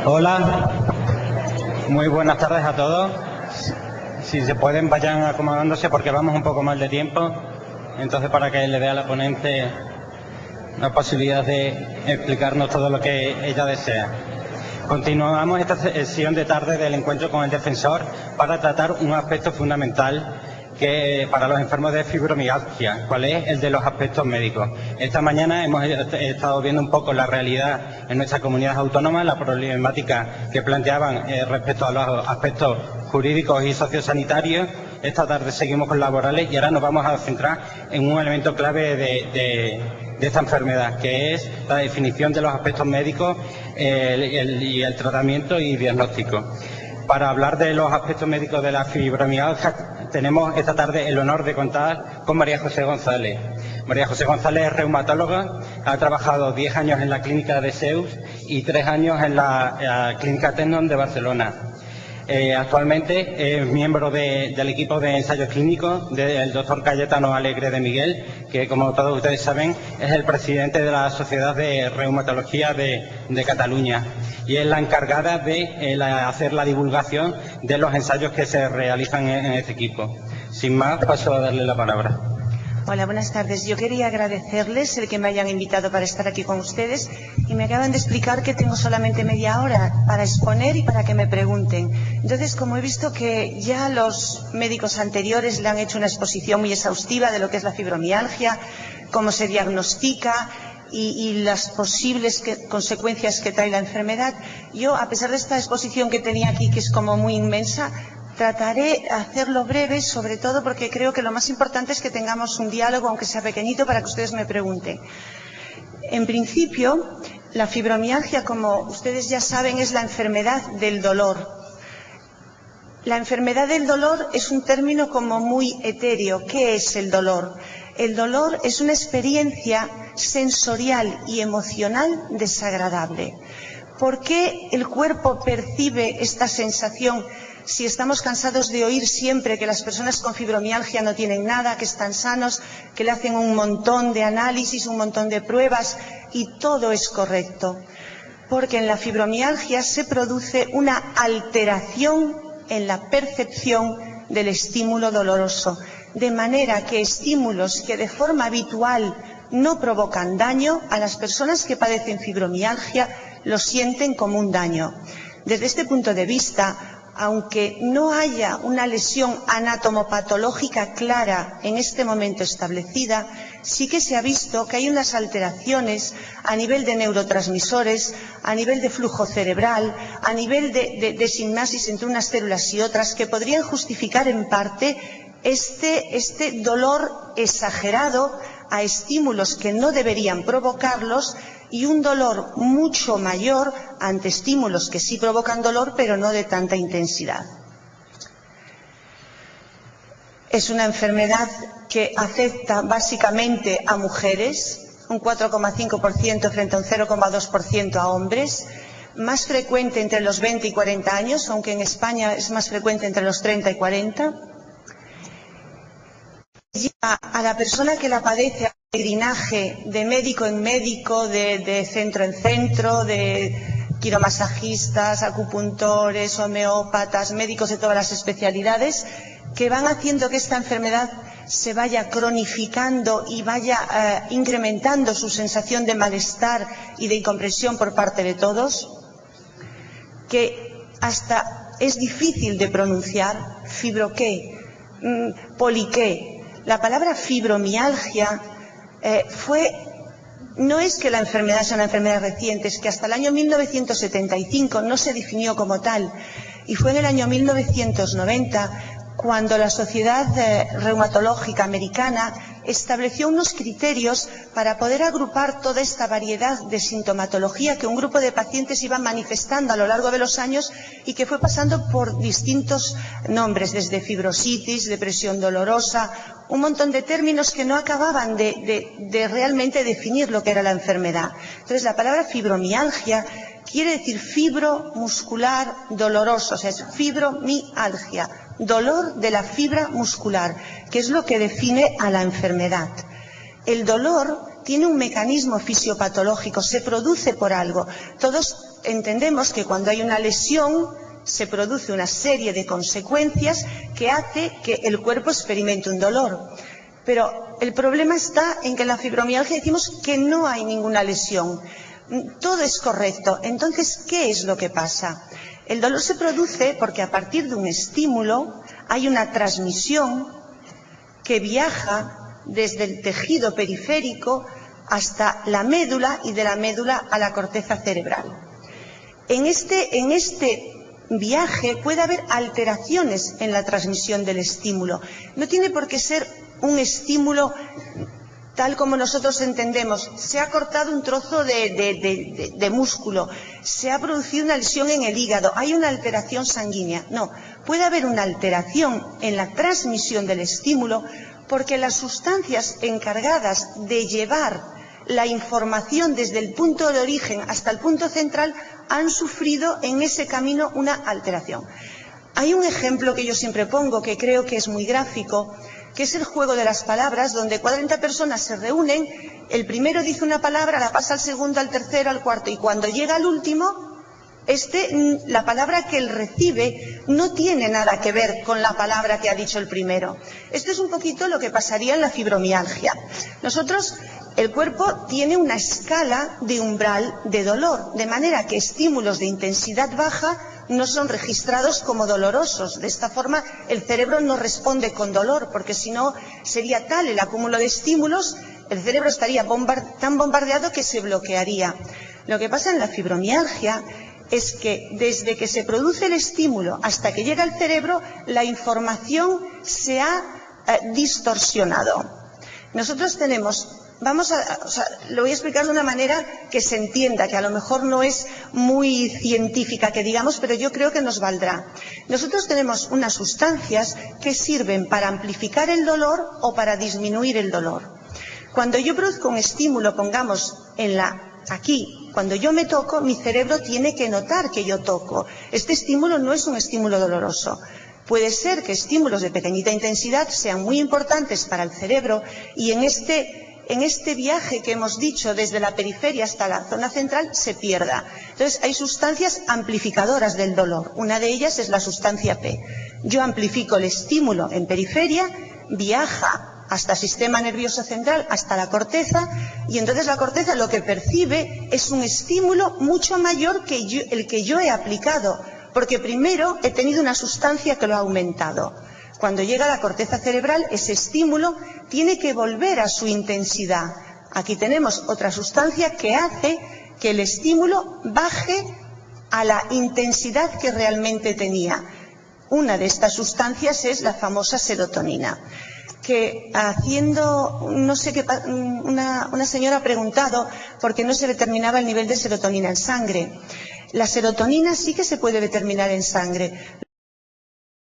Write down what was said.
Hola, muy buenas tardes a todos. Si se pueden, vayan acomodándose porque vamos un poco mal de tiempo. Entonces, para que le dé a la ponente la posibilidad de explicarnos todo lo que ella desea. Continuamos esta sesión de tarde del encuentro con el defensor para tratar un aspecto fundamental que para los enfermos de fibromialgia, cuál es el de los aspectos médicos. Esta mañana hemos estado viendo un poco la realidad en nuestra comunidad autónoma, la problemática que planteaban respecto a los aspectos jurídicos y sociosanitarios. Esta tarde seguimos con laborales y ahora nos vamos a centrar en un elemento clave de esta enfermedad, que es la definición de los aspectos médicos y el tratamiento y diagnóstico. Para hablar de los aspectos médicos de la fibromialgia, tenemos esta tarde el honor de contar con María José González. María José González es reumatóloga, ha trabajado 10 años en la clínica de Seus y 3 años en la clínica Tendon de Barcelona. Actualmente es miembro del equipo de ensayos clínicos del doctor Cayetano Alegre de Miguel, que como todos ustedes saben es el presidente de la Sociedad de Reumatología de Cataluña y es la encargada de hacer la divulgación de los ensayos que se realizan en este equipo. Sin más, paso a darle la palabra. Hola, buenas tardes. Yo quería agradecerles el que me hayan invitado para estar aquí con ustedes y me acaban de explicar que tengo solamente media hora para exponer y para que me pregunten. Entonces, como he visto que ya los médicos anteriores le han hecho una exposición muy exhaustiva de lo que es la fibromialgia, cómo se diagnostica y las posibles consecuencias que trae la enfermedad, yo, a pesar de esta exposición que tenía aquí, que es como muy inmensa, trataré de hacerlo breve, sobre todo porque creo que lo más importante es que tengamos un diálogo, aunque sea pequeñito, para que ustedes me pregunten. En principio, la fibromialgia, como ustedes ya saben, es la enfermedad del dolor. La enfermedad del dolor es un término como muy etéreo. ¿Qué es el dolor? El dolor es una experiencia sensorial y emocional desagradable. ¿Por qué el cuerpo percibe esta sensación si estamos cansados de oír siempre que las personas con fibromialgia no tienen nada, que están sanos, que le hacen un montón de análisis, un montón de pruebas y todo es correcto? Porque en la fibromialgia se produce una alteración en la percepción del estímulo doloroso, de manera que estímulos que de forma habitual no provocan daño, a las personas que padecen fibromialgia lo sienten como un daño. Desde este punto de vista, aunque no haya una lesión anatomopatológica clara en este momento establecida, sí que se ha visto que hay unas alteraciones a nivel de neurotransmisores, a nivel de flujo cerebral, a nivel de sinapsis entre unas células y otras, que podrían justificar en parte este dolor exagerado a estímulos que no deberían provocarlos y un dolor mucho mayor ante estímulos que sí provocan dolor, pero no de tanta intensidad. Es una enfermedad que afecta básicamente a mujeres, un 4,5% frente a un 0,2% a hombres, más frecuente entre los 20 y 40 años, aunque en España es más frecuente entre los 30 y 40. A la persona que la padece a peregrinaje de médico en médico, de centro en centro, de quiromasajistas, acupuntores, homeópatas, médicos de todas las especialidades, que van haciendo que esta enfermedad se vaya cronificando y vaya incrementando su sensación de malestar y de incomprensión por parte de todos, que hasta es difícil de pronunciar, fibroqué, poliqué. La palabra fibromialgia no es que la enfermedad sea una enfermedad reciente, es que hasta el año 1975 no se definió como tal. Y fue en el año 1990 cuando la Sociedad Reumatológica Americana estableció unos criterios para poder agrupar toda esta variedad de sintomatología que un grupo de pacientes iban manifestando a lo largo de los años y que fue pasando por distintos nombres, desde fibrositis, depresión dolorosa, un montón de términos que no acababan de realmente definir lo que era la enfermedad. Entonces, la palabra fibromialgia quiere decir fibro muscular doloroso, o sea, es fibromialgia, dolor de la fibra muscular, que es lo que define a la enfermedad. El dolor tiene un mecanismo fisiopatológico, se produce por algo. Todos entendemos que cuando hay una lesión se produce una serie de consecuencias que hace que el cuerpo experimente un dolor. Pero el problema está en que en la fibromialgia decimos que no hay ninguna lesión. Todo es correcto. Entonces, ¿qué es lo que pasa? El dolor se produce porque a partir de un estímulo hay una transmisión que viaja desde el tejido periférico hasta la médula y de la médula a la corteza cerebral. En este viaje puede haber alteraciones en la transmisión del estímulo. No tiene por qué ser un estímulo tal como nosotros entendemos. Se ha cortado un trozo de músculo, se ha producido una lesión en el hígado, hay una alteración sanguínea. No, puede haber una alteración en la transmisión del estímulo porque las sustancias encargadas de llevar la información desde el punto de origen hasta el punto central han sufrido en ese camino una alteración. Hay un ejemplo que yo siempre pongo, que creo que es muy gráfico, que es el juego de las palabras, donde 40 personas se reúnen, el primero dice una palabra, la pasa al segundo, al tercero, al cuarto, y cuando llega al último, la palabra que él recibe no tiene nada que ver con la palabra que ha dicho el primero. Esto es un poquito lo que pasaría en la fibromialgia. El cuerpo tiene una escala de umbral de dolor, de manera que estímulos de intensidad baja no son registrados como dolorosos. De esta forma, el cerebro no responde con dolor, porque si no sería tal el acúmulo de estímulos, el cerebro estaría tan bombardeado que se bloquearía. Lo que pasa en la fibromialgia es que desde que se produce el estímulo hasta que llega al cerebro, la información se ha distorsionado. Nosotros tenemos... lo voy a explicar de una manera que se entienda, que a lo mejor no es muy científica, que digamos, pero yo creo que nos valdrá. Nosotros tenemos unas sustancias que sirven para amplificar el dolor o para disminuir el dolor. Cuando yo produzco un estímulo, pongamos aquí, cuando yo me toco, mi cerebro tiene que notar que yo toco. Este estímulo no es un estímulo doloroso. Puede ser que estímulos de pequeñita intensidad sean muy importantes para el cerebro y en este viaje que hemos dicho desde la periferia hasta la zona central se pierda. Entonces hay sustancias amplificadoras del dolor. Una de ellas es la sustancia P. Yo amplifico el estímulo en periferia, viaja hasta el sistema nervioso central, hasta la corteza, y entonces la corteza lo que percibe es un estímulo mucho mayor que el que yo he aplicado, porque primero he tenido una sustancia que lo ha aumentado. Cuando llega a la corteza cerebral, ese estímulo tiene que volver a su intensidad. Aquí tenemos otra sustancia que hace que el estímulo baje a la intensidad que realmente tenía. Una de estas sustancias es la famosa serotonina, que una señora ha preguntado por qué no se determinaba el nivel de serotonina en sangre. La serotonina sí que se puede determinar en sangre.